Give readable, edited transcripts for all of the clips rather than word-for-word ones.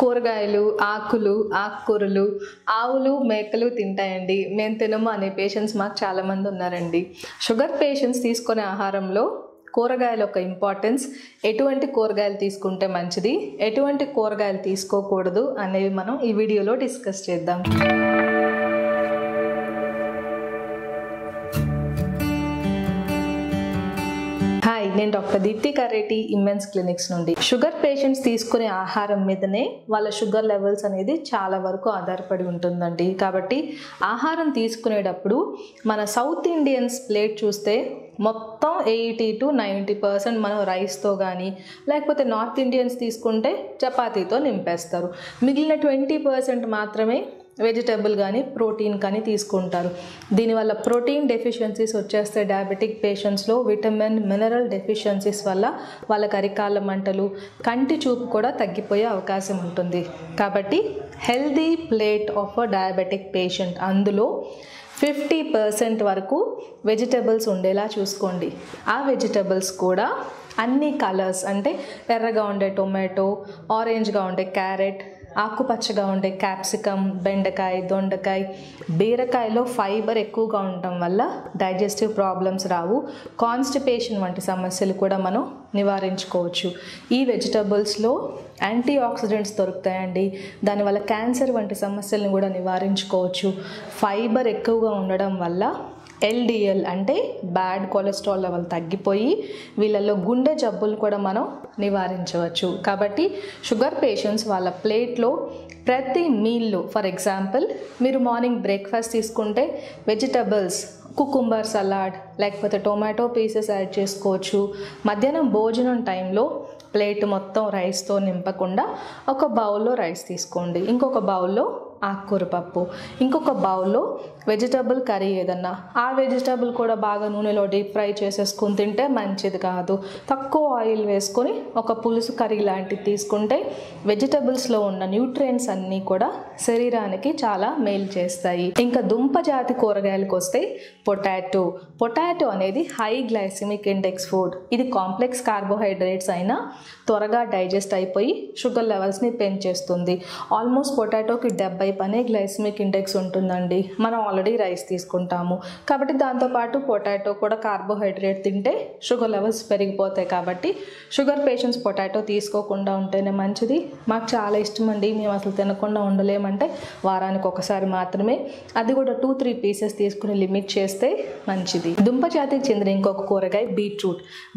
కూరగాయలు, ఆకులు, ఆకుకూరలు, ఆవులు, మేకలు తింటాయండి. మేము తినము అనే పేషెంట్స్ మాకు చాలామంది ఉన్నారండి. షుగర్ పేషెంట్స్ తీసుకునే ఆహారంలో కూరగాయల యొక్క ఇంపార్టెన్స్, ఎటువంటి కూరగాయలు తీసుకుంటే మంచిది, ఎటువంటి కూరగాయలు తీసుకోకూడదు అనేవి మనం ఈ వీడియోలో డిస్కస్ చేద్దాం. హాయ్, నేను doctor Deepti Kareti, immense clinics నుండి. షుగర్ పేషెంట్స్ తీసుకునే ఆహారం మీదనే వాళ్ళ షుగర్ లెవెల్స్ అనేది చాలా వరకు ఆధారపడి ఉంటుందండి. కాబట్టి ఆహారం తీసుకునేటప్పుడు మన సౌత్ ఇండియన్స్ ప్లేట్ చూస్తే మొత్తం 80 to 90% మనం రైస్తో కానీ, లేకపోతే నార్త్ ఇండియన్స్ తీసుకుంటే చపాతీతో నింపేస్తారు. మిగిలిన 20% మాత్రమే వెజిటబుల్ కానీ ప్రోటీన్ కానీ తీసుకుంటారు. దీనివల్ల ప్రోటీన్ డెఫిషియన్సీస్ వచ్చేస్తే డయాబెటిక్ పేషెంట్స్లో విటమిన్, మినరల్ డెఫిషియన్సీస్ వల్ల వాళ్ళకి అరికాళ్ళ మంటలు, కంటి చూపు కూడా తగ్గిపోయే అవకాశం ఉంటుంది. కాబట్టి healthy plate of a diabetic patient, అందులో 50% వరకు వెజిటబుల్స్ ఉండేలా చూసుకోండి. ఆ వెజిటబుల్స్ కూడా అన్ని కలర్స్, అంటే ఎర్రగా ఉండే టొమాటో, ఆరెంజ్గా ఉండే క్యారెట్, ఆకుపచ్చగా ఉండే క్యాప్సికమ్, బెండకాయ, దొండకాయ, బీరకాయలో ఫైబర్ ఎక్కువగా ఉండటం వల్ల డైజెస్టివ్ ప్రాబ్లమ్స్ రావు. కాన్స్టిపేషన్ వంటి సమస్యలు కూడా మనం నివారించుకోవచ్చు. ఈ వెజిటబుల్స్లో యాంటీ ఆక్సిడెంట్స్ దొరుకుతాయండి. దానివల్ల క్యాన్సర్ వంటి సమస్యలను కూడా నివారించుకోవచ్చు. ఫైబర్ ఎక్కువగా ఉండడం వల్ల LDL అంటే బ్యాడ్ కొలెస్ట్రాల్ లెవెల్ తగ్గిపోయి వీళ్ళల్లో గుండె జబ్బులు కూడా మనం నివారించవచ్చు. కాబట్టి షుగర్ పేషెంట్స్ వాళ్ళ ప్లేట్లో ప్రతి మీల్లో, ఫర్ ఎగ్జాంపుల్ మీరు మార్నింగ్ బ్రేక్ఫాస్ట్ తీసుకుంటే వెజిటబుల్స్, కుకుంబర్ సలాడ్ లేకపోతే టొమాటో పీసెస్ యాడ్ చేసుకోవచ్చు. మధ్యాహ్నం భోజనం టైంలో ప్లేట్ మొత్తం రైస్తో నింపకుండా ఒక బౌల్లో రైస్ తీసుకోండి, ఇంకొక బౌల్లో ఆకుకూర పప్పు, ఇంకొక బౌల్లో వెజిటబుల్ కర్రీ ఏదన్నా. ఆ వెజిటబుల్ కూడా బాగా నూనెలో డీప్ ఫ్రై చేసేసుకుని తింటే మంచిది కాదు. తక్కువ ఆయిల్ వేసుకొని ఒక పులుసు కర్రీ లాంటిది తీసుకుంటే వెజిటబుల్స్లో ఉన్న న్యూట్రియంట్స్ అన్నీ కూడా శరీరానికి చాలా మేలు చేస్తాయి. ఇంకా దుంప జాతి కూరగాయలకు వస్తే పొటాటో అనేది హై గ్లైసిమిక్ ఇండెక్స్ ఫుడ్. ఇది కాంప్లెక్స్ కార్బోహైడ్రేట్స్ అయినా త్వరగా డైజెస్ట్ అయిపోయి షుగర్ లెవెల్స్ని పెంచేస్తుంది. ఆల్మోస్ట్ పొటాటోకి 70 పనే గ్లైసిమిక్ ఇండెక్స్ ఉంటుందండి. మనం ఆల్రెడీ రైస్ తీసుకుంటాము కాబట్టి దాంతోపాటు పొటాటో కూడా కార్బోహైడ్రేట్ తింటే షుగర్ లెవెల్స్ పెరిగిపోతాయి. కాబట్టి షుగర్ పేషెంట్స్ పొటాటో తీసుకోకుండా ఉంటేనే మంచిది. మాకు చాలా ఇష్టం అండి, మేము అసలు తినకుండా ఉండలేమంటే వారానికి ఒకసారి మాత్రమే, అది కూడా 2-3 పీసెస్ తీసుకుని లిమిట్ చేస్తే మంచిది. దుంప జాతికి చెందిన ఇంకొక కూరగాయ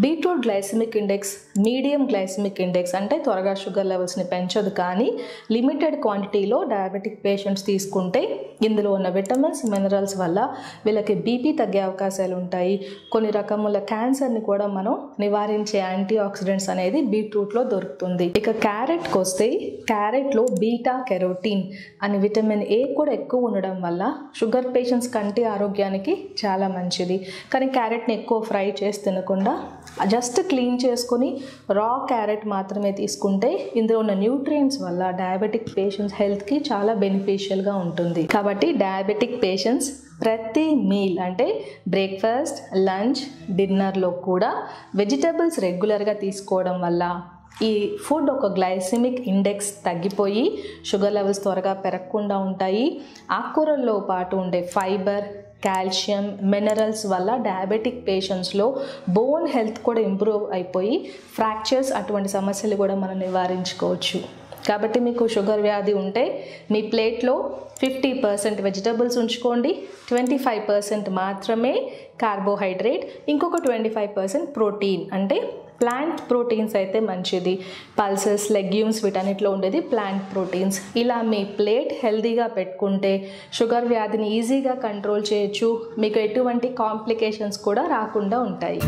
beetroot glycemic index medium glycemic index, అంటే త్వరగా షుగర్ లెవెల్స్ని పెంచదు. కానీ లిమిటెడ్ క్వాంటిటీలో డయాబెటిక్ పేషెంట్స్ తీసుకుంటే ఇందులో ఉన్న విటమిన్స్, మినరల్స్ వల్ల వీళ్ళకి బీపీ తగ్గే అవకాశాలు ఉంటాయి. కొన్ని రకముల క్యాన్సర్ని కూడా మనం నివారించే యాంటీ ఆక్సిడెంట్స్ అనేది బీట్రూట్లో దొరుకుతుంది. ఇక క్యారెట్కి వస్తే క్యారెట్లో బీటా కెరోటిన్ అని విటమిన్ A కూడా ఎక్కువ ఉండడం వల్ల షుగర్ పేషెంట్స్ కంటి ఆరోగ్యానికి చాలా మంచిది. కానీ క్యారెట్ని ఎక్కువ ఫ్రై చేసి తినకుండా జస్ట్ క్లీన్ చేసుకొని రా క్యారెట్ మాత్రమే తీసుకుంటే ఇందులో ఉన్న న్యూట్రియంట్స్ వల్ల డయాబెటిక్ పేషెంట్స్ హెల్త్కి చాలా బెనిఫిషియల్గా ఉంటుంది. కాబట్టి డయాబెటిక్ పేషెంట్స్ ప్రతి మీల్, అంటే బ్రేక్ఫాస్ట్, లంచ్, డిన్నర్లో కూడా వెజిటబుల్స్ రెగ్యులర్గా తీసుకోవడం వల్ల ఈ ఫుడ్ ఒక గ్లైసిమిక్ ఇండెక్స్ తగ్గిపోయి షుగర్ లెవెల్స్ త్వరగా పెరగకుండా ఉంటాయి. ఆకుకూరల్లో పాటు ఉండే ఫైబర్, కాల్షియం, మినరల్స్ వల్ల డయాబెటిక్ పేషెంట్స్లో బోన్ హెల్త్ కూడా ఇంప్రూవ్ అయిపోయి ఫ్రాక్చర్స్ అటువంటి సమస్యలు కూడా మనం నివారించుకోవచ్చు. కాబట్టి మీకు షుగర్ వ్యాధి ఉంటే మీ ప్లేట్లో 50% వెజిటబుల్స్ ఉంచుకోండి, 25% మాత్రమే కార్బోహైడ్రేట్, ఇంకొక 25% ప్రోటీన్, అంటే ప్లాంట్ ప్రోటీన్స్ అయితే మంచిది. పల్సెస్, లెగ్యూమ్స్ వీటన్నిటిలో ఉండేది ప్లాంట్ ప్రోటీన్స్. ఇలా మీ ప్లేట్ హెల్దీగా పెట్టుకుంటే షుగర్ వ్యాధిని ఈజీగా కంట్రోల్ చేయొచ్చు. మీకు ఎటువంటి కాంప్లికేషన్స్ కూడా రాకుండా ఉంటాయి.